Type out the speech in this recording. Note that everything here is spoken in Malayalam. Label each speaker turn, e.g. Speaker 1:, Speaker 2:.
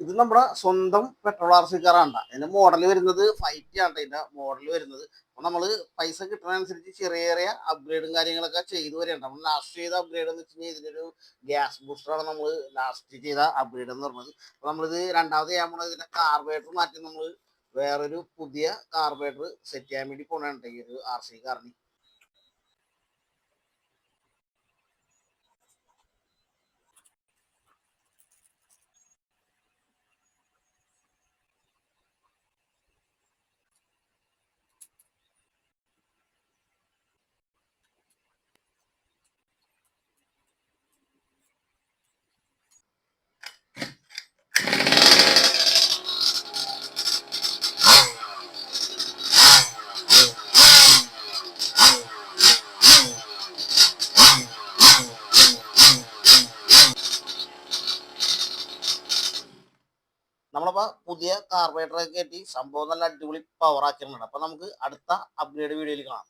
Speaker 1: ഇത് നമ്മുടെ സ്വന്തം പെട്രോൾ ആർ സി കാറാണ്. അതിന്റെ മോഡൽ വരുന്നത് 5T ആണ്. ഇതിന്റെ മോഡൽ വരുന്നത്. അപ്പൊ നമ്മള് പൈസ കിട്ടുന്നതനുസരിച്ച് ചെറിയ ചെറിയ അപ്ഗ്രേഡും കാര്യങ്ങളൊക്കെ ചെയ്തു വരികയാണ്. നമ്മൾ ലാസ്റ്റ് ചെയ്ത അപ്ഗ്രേഡ് എന്ന് വെച്ച് കഴിഞ്ഞാൽ ഇതിനൊരു ഗ്യാസ് ബൂസ്റ്ററാണ് നമ്മൾ ലാസ്റ്റ് ചെയ്ത അപ്ഗ്രേഡ് എന്ന് പറഞ്ഞത്. അപ്പൊ നമ്മളിത് രണ്ടാമത് ചെയ്യാൻ പോണത് ഇതിന്റെ കാർബറേറ്റർ മാറ്റി നമ്മൾ വേറൊരു പുതിയ കാർബറേറ്റർ സെറ്റ് ചെയ്യാൻ വേണ്ടി പോണുണ്ട് ഈ ഒരു ആർ സി കാറിന്. നമ്മളപ്പോ പുതിയ കാർബറേറ്ററൊക്കെ കയറ്റി സംഭവം നല്ല അടിപൊളി പവർ ആക്കിയിട്ടുണ്ട്. അപ്പൊ നമുക്ക് അടുത്ത അപ്ഗ്രേഡ് വീഡിയോയിൽ കാണാം.